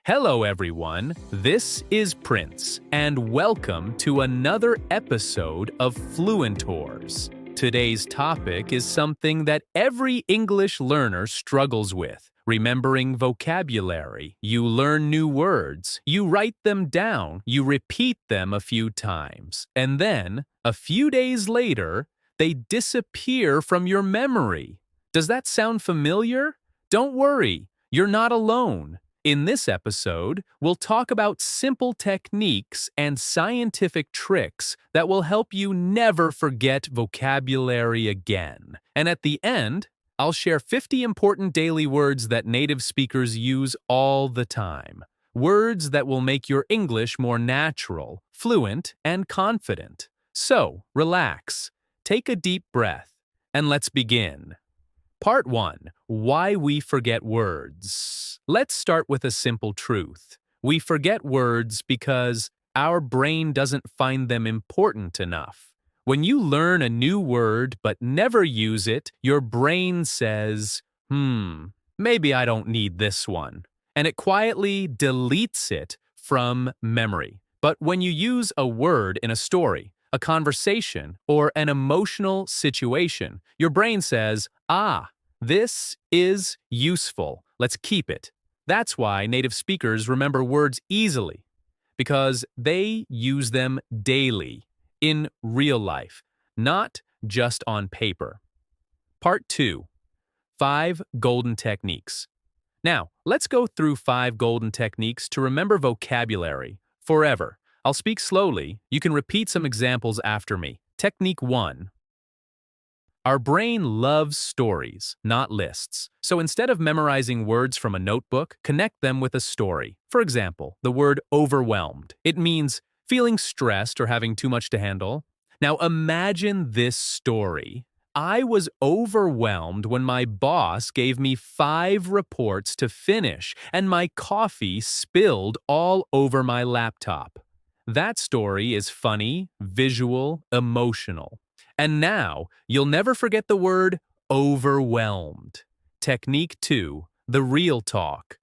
Hello, everyone. This is Prince, and welcome to another episode of Fluentors. Today's topic is something that every English learner struggles with. Remembering vocabulary. You learn new words, you write them down, you repeat them a few times, and then, a few days later, they disappear from your memory. Does that sound familiar? Don't worry, you're not alone. In this episode, we'll talk about simple techniques and scientific tricks that will help you never forget vocabulary again. And at the end, I'll share 50 important daily words that native speakers use all the time. Words that will make your English more natural, fluent, and confident. So, relax, take a deep breath, and let's begin. Part 1. Why we forget words. Let's start with a simple truth. We forget words because our brain doesn't find them important enough. When you learn a new word but never use it, your brain says, maybe I don't need this one. And it quietly deletes it from memory. But when you use a word in a story, a conversation, or an emotional situation, your brain says, this is useful. Let's keep it. That's why native speakers remember words easily, because they use them daily, in real life, not just on paper. Part 2. 5 Golden Techniques. Now, let's go through 5 golden techniques to remember vocabulary forever. I'll speak slowly. You can repeat some examples after me. Technique 1. Our brain loves stories, not lists. So instead of memorizing words from a notebook, connect them with a story. For example, the word overwhelmed. It means feeling stressed or having too much to handle. Now imagine this story. I was overwhelmed when my boss gave me 5 reports to finish and my coffee spilled all over my laptop. That story is funny, visual, emotional. And now, you'll never forget the word overwhelmed. Technique 2. The real talk.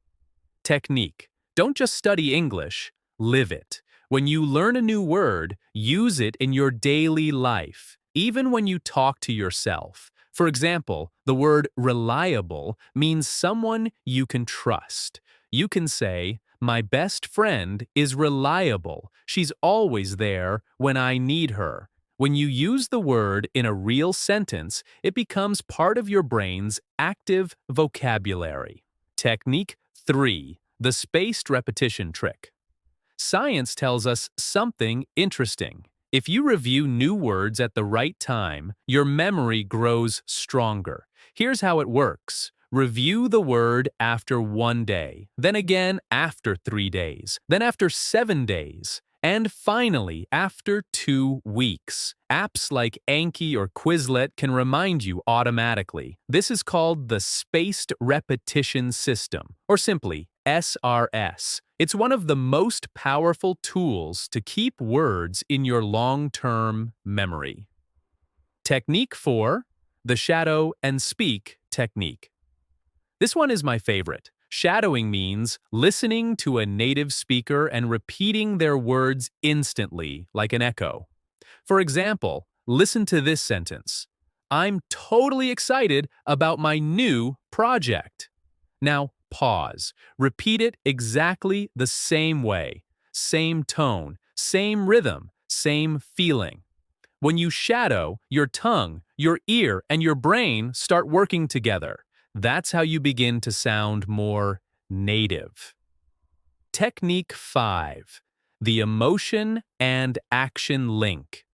Technique. Don't just study English, live it. When you learn a new word, use it in your daily life, even when you talk to yourself. For example, the word reliable means someone you can trust. You can say, my best friend is reliable. She's always there when I need her. When you use the word in a real sentence, it becomes part of your brain's active vocabulary. Technique 3. The spaced repetition trick. Science tells us something interesting. If you review new words at the right time, your memory grows stronger. Here's how it works. Review the word after 1 day, then again after 3 days, then after 7 days, and finally after 2 weeks. Apps like Anki or Quizlet can remind you automatically. This is called the Spaced Repetition System, or simply SRS. It's one of the most powerful tools to keep words in your long-term memory. Technique 4. The shadow and speak technique. This one is my favorite. Shadowing means listening to a native speaker and repeating their words instantly, like an echo. For example, listen to this sentence. I'm totally excited about my new project. Now, pause. Repeat it exactly the same way. Same tone, same rhythm, same feeling. When you shadow, your tongue, your ear, and your brain start working together. That's how you begin to sound more native. Technique 5. The emotion and action link.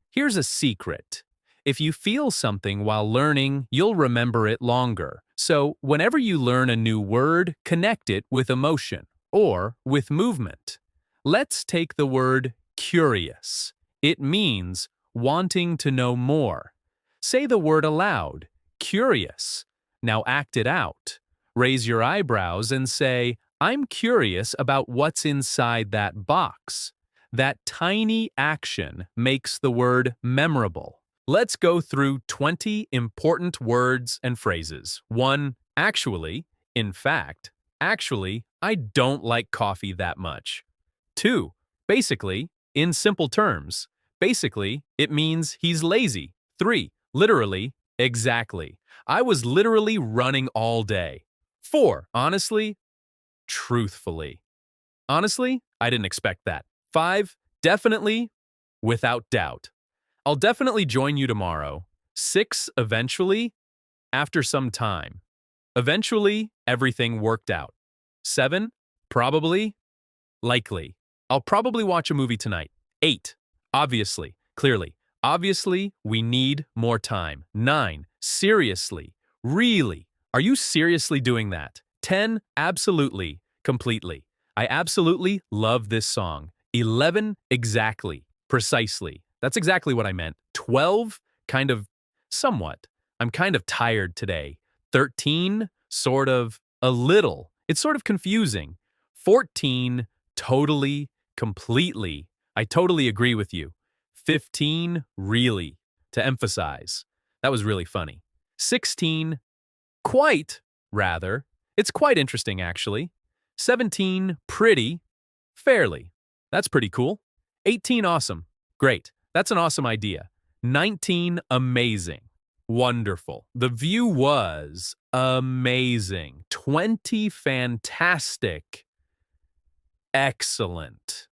Here's a secret. If you feel something while learning, you'll remember it longer. So, whenever you learn a new word, connect it with emotion or with movement. Let's take the word curious. It means wanting to know more. Say the word aloud, curious. Now act it out. Raise your eyebrows and say, I'm curious about what's inside that box. That tiny action makes the word memorable. Let's go through 20 important words and phrases. 1. Actually, in fact. Actually, I don't like coffee that much. 2. Basically, in simple terms. Basically, it means he's lazy. 3. Literally, exactly. I was literally running all day. 4. Honestly, truthfully. Honestly, I didn't expect that. 5. Definitely, without doubt. I'll definitely join you tomorrow. 6. Eventually, after some time. Eventually, everything worked out. 7. Probably, likely. I'll probably watch a movie tonight. 8. Obviously, clearly. Obviously, we need more time. 9. Seriously. Really. Are you seriously doing that? 10. Absolutely. Completely. I absolutely love this song. 11. Exactly. Precisely. That's exactly what I meant. 12. Kind of. Somewhat. I'm kind of tired today. 13. Sort of. A little. It's sort of confusing. 14. Totally. Completely. I totally agree with you. 15. Really. To emphasize. That was really funny. 16. Quite, rather. It's quite interesting, actually. 17. Pretty. Fairly. That's pretty cool. 18. Awesome. Great. That's an awesome idea. 19. Amazing. Wonderful. The view was amazing. 20. Fantastic. Excellent.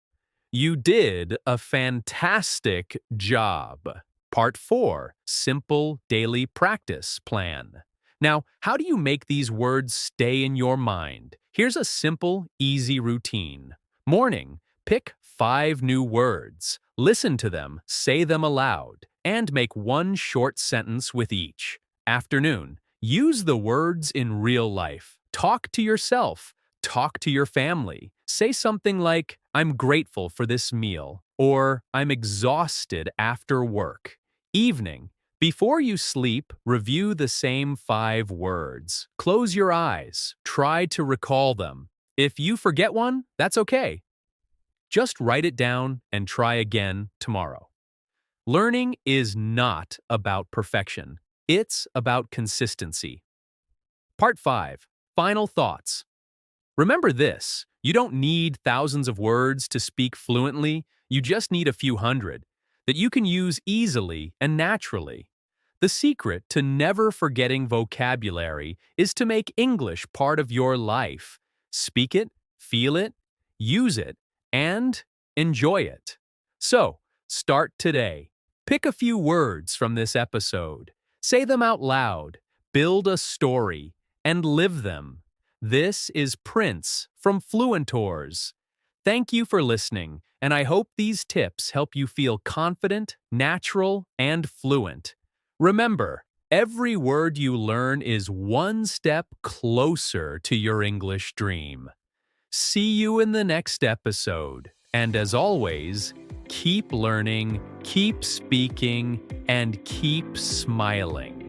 You did a fantastic job. Part 4. Simple daily practice plan. Now, how do you make these words stay in your mind? Here's a simple, easy routine. Morning, pick 5 new words. Listen to them, say them aloud, and make one short sentence with each. Afternoon, use the words in real life. Talk to yourself. Talk to your family. Say something like, I'm grateful for this meal, or I'm exhausted after work. Evening, before you sleep, review the same 5 words. Close your eyes. Try to recall them. If you forget one, that's okay. Just write it down and try again tomorrow. Learning is not about perfection. It's about consistency. Part 5. Final thoughts. Remember this, you don't need thousands of words to speak fluently, you just need a few hundred that you can use easily and naturally. The secret to never forgetting vocabulary is to make English part of your life. Speak it, feel it, use it, and enjoy it. So, start today. Pick a few words from this episode. Say them out loud, build a story, and live them. This is Prince from Fluentors. Thank you for listening, and I hope these tips help you feel confident, natural, and fluent. Remember, every word you learn is one step closer to your English dream. See you in the next episode, and as always, keep learning, keep speaking, and keep smiling.